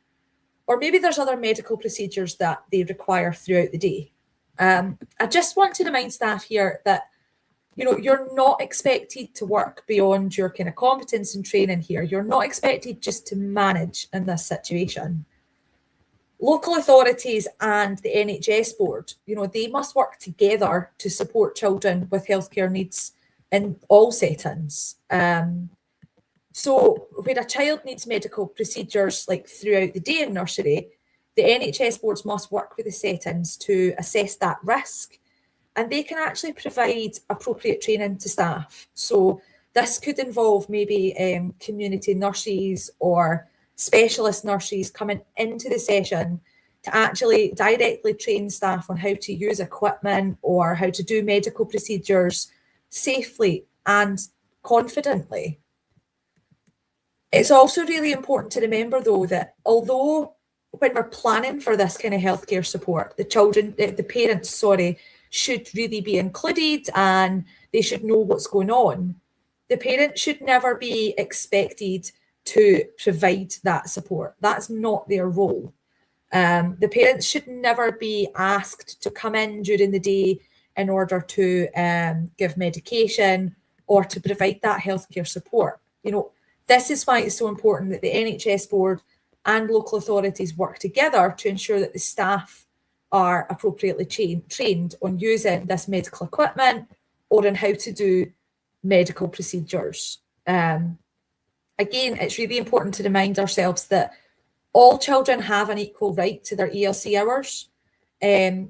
A: or maybe there's other medical procedures that they require throughout the day. I just want to remind staff here that, you know, you're not expected to work beyond your kind of competence and training here. You're not expected just to manage in this situation. Local authorities and the NHS board, you know, they must work together to support children with healthcare needs in all settings. So when a child needs medical procedures like throughout the day in nursery, the NHS boards must work with the settings to assess that risk, and they can actually provide appropriate training to staff. So this could involve maybe community nurses or specialist nurses coming into the session to actually directly train staff on how to use equipment or how to do medical procedures safely and confidently. It's also really important to remember, though, that although when we're planning for this kind of healthcare support, the parents, should really be included and they should know what's going on, the parents should never be expected to provide that support. That's not their role. The parents should never be asked to come in during the day in order to give medication or to provide that healthcare support. You know, this is why it's so important that the NHS board and local authorities work together to ensure that the staff are appropriately trained on using this medical equipment or on how to do medical procedures. Again, it's really important to remind ourselves that all children have an equal right to their ELC hours.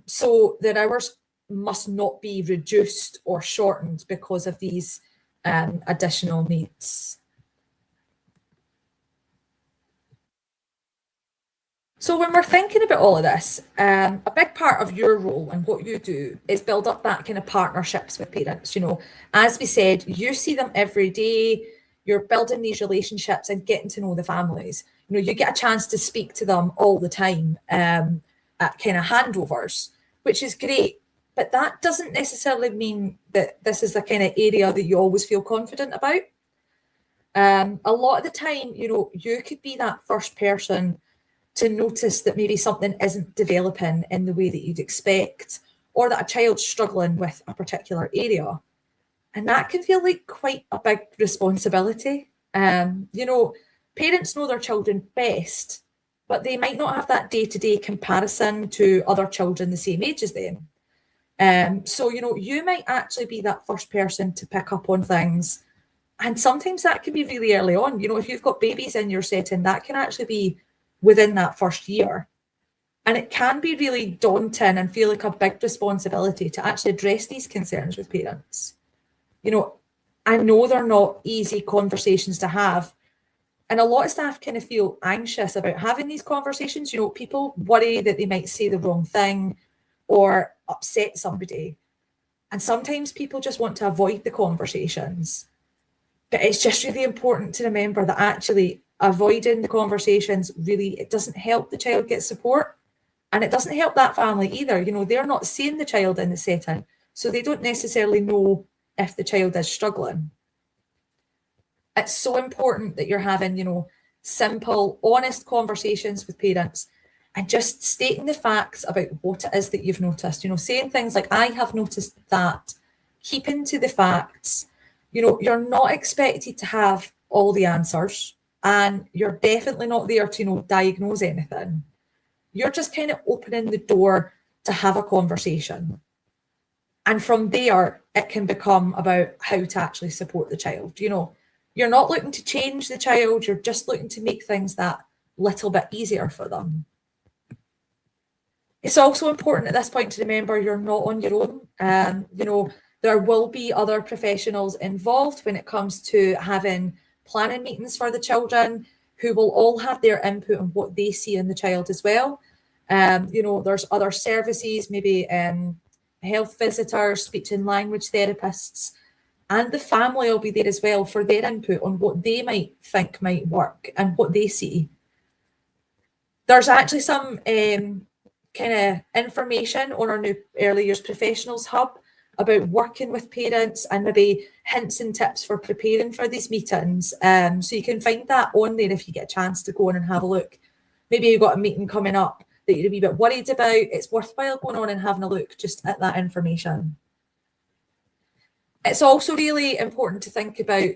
A: So their hours must not be reduced or shortened because of these additional needs. So when we're thinking about all of this, a big part of your role and what you do is build up that kind of partnerships with parents. You know, as we said, you see them every day, you're building these relationships and getting to know the families. You know, you get a chance to speak to them all the time at kind of handovers, which is great. But that doesn't necessarily mean that this is the kind of area that you always feel confident about. A lot of the time, you know, you could be that first person to notice that maybe something isn't developing in the way that you'd expect, or that a child's struggling with a particular area. And that can feel like quite a big responsibility. You know, parents know their children best, but they might not have that day-to-day comparison to other children the same age as them. So, you know, you might actually be that first person to pick up on things. And sometimes that can be really early on. You know, if you've got babies in your setting, that can actually be within that first year. And it can be really daunting and feel like a big responsibility to actually address these concerns with parents. You know, I know they're not easy conversations to have. And a lot of staff kind of feel anxious about having these conversations. You know, people worry that they might say the wrong thing, or upset somebody. And sometimes people just want to avoid the conversations. But it's just really important to remember that actually avoiding the conversations really, it doesn't help the child get support. And it doesn't help that family either. You know, they're not seeing the child in the setting, so they don't necessarily know if the child is struggling. It's so important that you're having, you know, simple, honest conversations with parents and just stating the facts about what it is that you've noticed. You know, saying things like, I have noticed that, keeping to the facts. You know, you're not expected to have all the answers, and you're definitely not there to, you know, diagnose anything. You're just kind of opening the door to have a conversation. And from there, it can become about how to actually support the child. You know, you're not looking to change the child, you're just looking to make things that little bit easier for them. It's also important at this point to remember you're not on your own. You know, there will be other professionals involved when it comes to having planning meetings for the children, who will all have their input on what they see in the child as well. You know, there's other services, maybe health visitors, speech and language therapists, and the family will be there as well for their input on what they might think might work and what they see. There's actually some kind of information on our new Early Years Professionals Hub about working with parents and maybe hints and tips for preparing for these meetings. So you can find that on there if you get a chance to go on and have a look. Maybe you've got a meeting coming up that you're a wee bit worried about. It's worthwhile going on and having a look just at that information. It's also really important to think about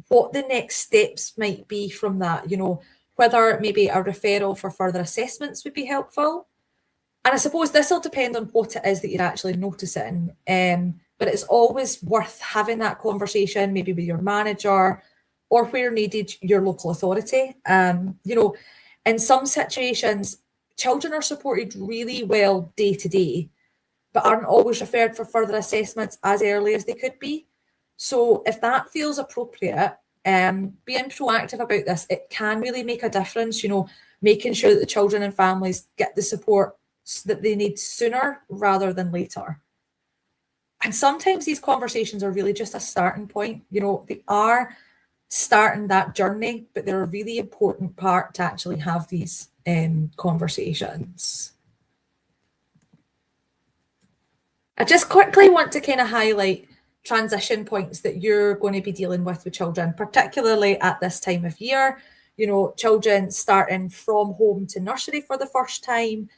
A: what the next steps might be from that, you know, whether maybe a referral for further assessments would be helpful. And I suppose this will depend on what it is that you're actually noticing. But it's always worth having that conversation, maybe with your manager, or where needed, your local authority. You know, in some situations, children are supported really well day to day, but aren't always referred for further assessments as early as they could be. So if that feels appropriate, being proactive about this, it can really make a difference, you know, making sure that the children and families get the support that they need sooner rather than later. And sometimes these conversations are really just a starting point. You know, they are starting that journey, but they're a really important part to actually have these conversations. I just quickly want to kind of highlight transition points that you're going to be dealing with children, particularly at this time of year. You know, children starting from home to nursery for the first time,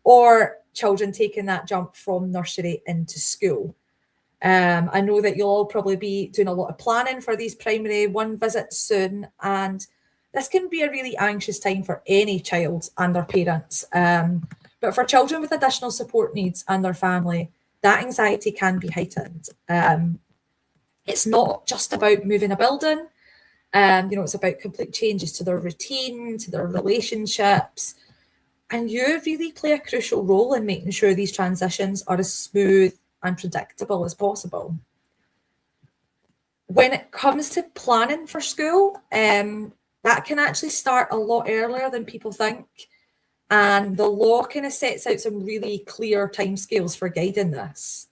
A: or children taking that jump from nursery into school. I know that you'll all probably be doing a lot of planning for these primary one visits soon, and this can be a really anxious time for any child and their parents. But for children with additional support needs and their family, that anxiety can be heightened. It's not just about moving a building. You know, it's about complete changes to their routine, to their relationships. And you really play a crucial role in making sure these transitions are as smooth and predictable as possible. When it comes to planning for school, that can actually start a lot earlier than people think. And the law kind of sets out some really clear timescales for guiding this.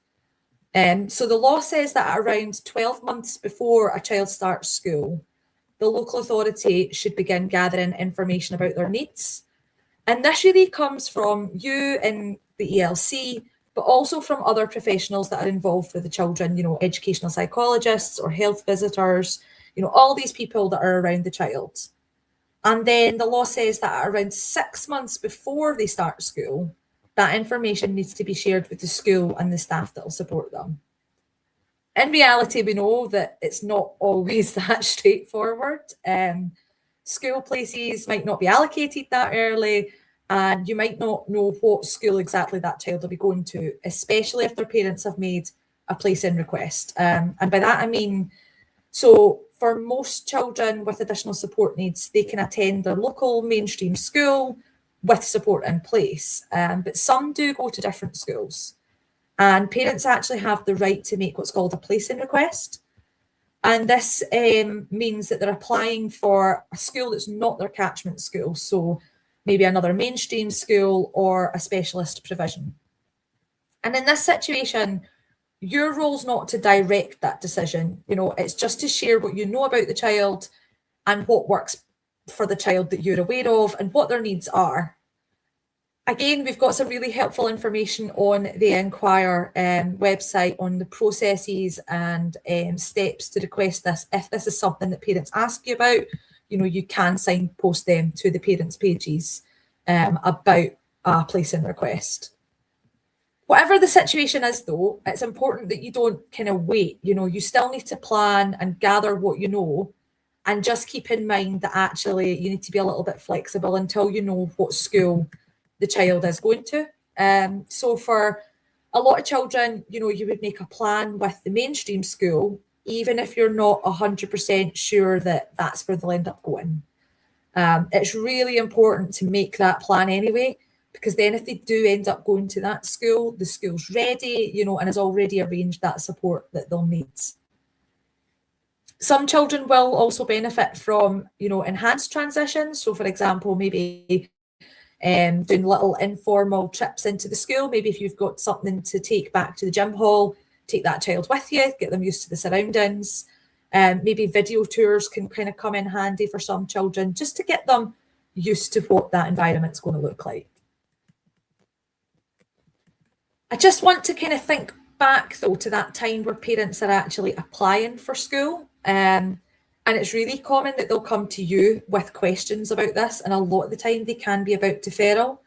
A: So the law says that around 12 months before a child starts school, the local authority should begin gathering information about their needs. And this really comes from you in the ELC, but also from other professionals that are involved with the children, you know, educational psychologists or health visitors, you know, all these people that are around the child. And then the law says that around 6 months before they start school, that information needs to be shared with the school and the staff that will support them. In reality, we know that it's not always that straightforward. School places might not be allocated that early, and you might not know what school exactly that child will be going to, especially if their parents have made a place-in request. And by that I mean, so for most children with additional support needs, they can attend their local mainstream school with support in place, but some do go to different schools. And parents actually have the right to make what's called a place-in request. And this means that they're applying for a school that's not their catchment school. So maybe another mainstream school or a specialist provision. And in this situation, your role's not to direct that decision. It's just to share what you know about the child and what works for the child that you're aware of and what their needs are. Again, we've got some really helpful information on the Enquire website on the processes and steps to request this. If this is something that parents ask you about, you can signpost them to the parents' pages about a placing request. Whatever the situation is, though, it's important that you don't kind of wait. You still need to plan and gather what you know, and just keep in mind that actually you need to be a little bit flexible until you know what school the child is going to. So for a lot of children, you would make a plan with the mainstream school, even if you're not 100% sure that that's where they'll end up going. It's really important to make that plan anyway, because then if they do end up going to that school, the school's ready, and has already arranged that support that they'll need. Some children will also benefit from, enhanced transitions. So for example, maybe doing little informal trips into the school. Maybe if you've got something to take back to the gym hall, take that child with you, get them used to the surroundings. Maybe video tours can kind of come in handy for some children, just to get them used to what that environment's going to look like. I just want to kind of think back, though, to that time where parents are actually applying for school. And it's really common that they'll come to you with questions about this, and a lot of the time they can be about deferral.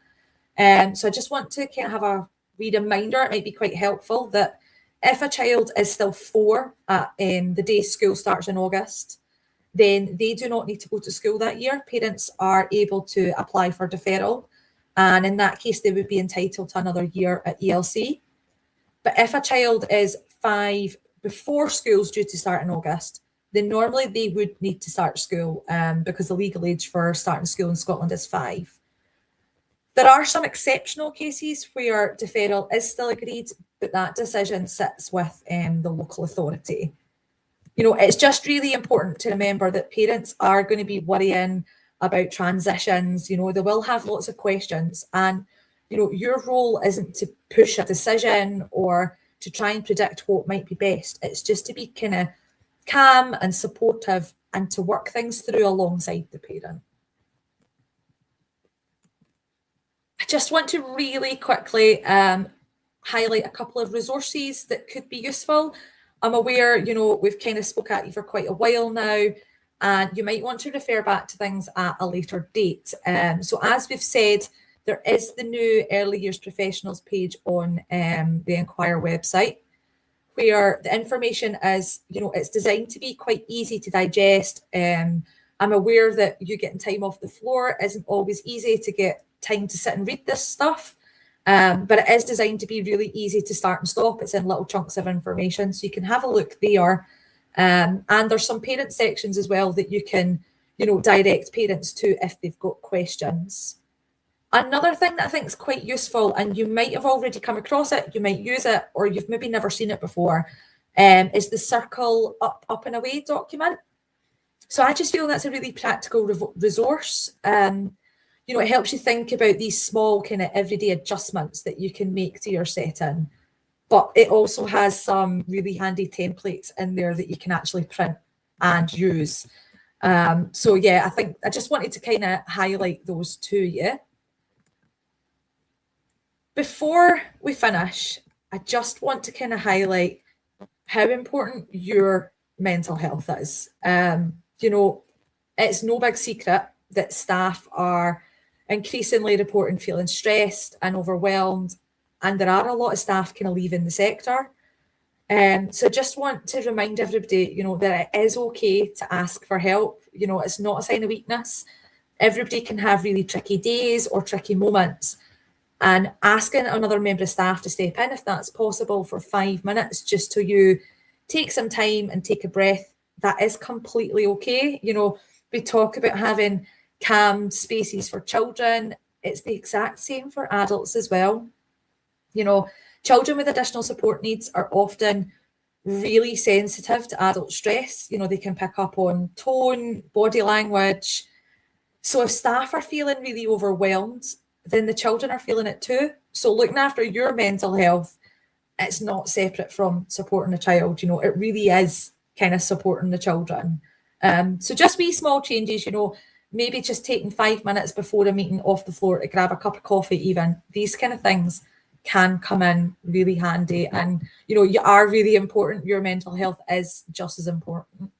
A: So I just want to kind of have a wee reminder, it might be quite helpful, that if a child is still 4 at the day school starts in August, then they do not need to go to school that year. Parents are able to apply for deferral, and in that case, they would be entitled to another year at ELC. But if a child is 5 before school's due to start in August, then normally they would need to start school because the legal age for starting school in Scotland is 5. There are some exceptional cases where deferral is still agreed, but that decision sits with the local authority. It's just really important to remember that parents are going to be worrying about transitions. They will have lots of questions, and your role isn't to push a decision or to try and predict what might be best. It's just to be kind of calm and supportive and to work things through alongside the parent. I just want to really quickly highlight a couple of resources that could be useful. I'm aware, we've kind of spoke at you for quite a while now, and you might want to refer back to things at a later date. So as we've said, there is the new Early Years Professionals page on the Enquire website, where the information is, it's designed to be quite easy to digest. I'm aware that you getting time off the floor isn't always easy to get time to sit and read this stuff, but it is designed to be really easy to start and stop. It's in little chunks of information, so you can have a look there. And there's some parent sections as well that you can, direct parents to if they've got questions. Another thing that I think is quite useful, and you might have already come across it, you might use it, or you've maybe never seen it before, is the Circle Up and Away document. So I just feel that's a really practical resource. It helps you think about these small kind of everyday adjustments that you can make to your setting. But it also has some really handy templates in there that you can actually print and use. So yeah, I think I just wanted to kind of highlight those to you. Before we finish, I just want to kind of highlight how important your mental health is. It's no big secret that staff are increasingly reporting feeling stressed and overwhelmed, and there are a lot of staff kind of leaving the sector. So just want to remind everybody, that it is okay to ask for help. It's not a sign of weakness. Everybody can have really tricky days or tricky moments. And asking another member of staff to step in, if that's possible, for 5 minutes, just so you take some time and take a breath, that is completely okay. We talk about having calm spaces for children. It's the exact same for adults as well. Children with additional support needs are often really sensitive to adult stress. They can pick up on tone, body language. So if staff are feeling really overwhelmed, then the children are feeling it too. So looking after your mental health it's not separate from supporting the child. You know, it really is kind of supporting the children. So just wee small changes, you know, maybe just taking 5 minutes before a meeting off the floor to grab a cup of coffee, even these kind of things can come in really handy. And, you know, you are really important. Your mental health is just as important.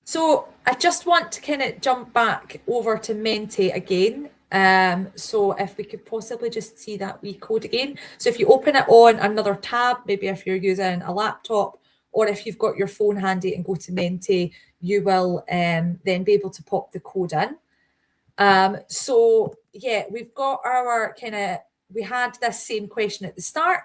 A: So I just want to kind of jump back over to Menti again. So if we could possibly just see that wee code again. So if you open it on another tab, maybe if you're using a laptop, or if you've got your phone handy and go to Menti, you will then be able to pop the code in. So yeah, we've got our we had this same question at the start,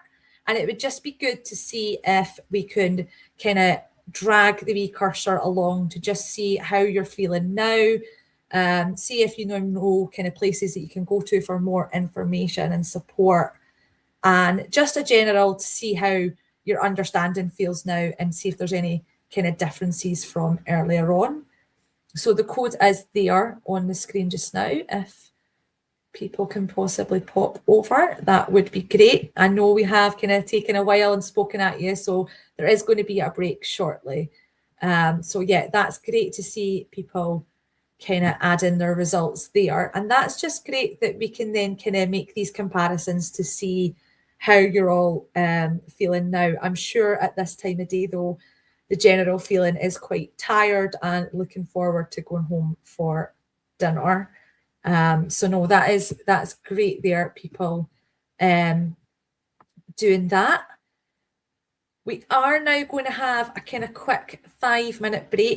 A: and it would just be good to see if we could kind of drag the wee cursor along to just see how you're feeling now. See if you know kind of places that you can go to for more information and support, and just a general to see how your understanding feels now, and see if there's any kind of differences from earlier on. So the code is there on the screen just now. If people can possibly pop over, that would be great. I know we have kind of taken a while and spoken at you, so there is going to be a break shortly. So yeah, that's great to see people kind of add in their results there. And that's just great that we can then kind of make these comparisons to see how you're all feeling now. I'm sure at this time of day, though, the general feeling is quite tired and looking forward to going home for dinner. So no, that's great there, people doing that. We are now going to have a kind of quick 5-minute break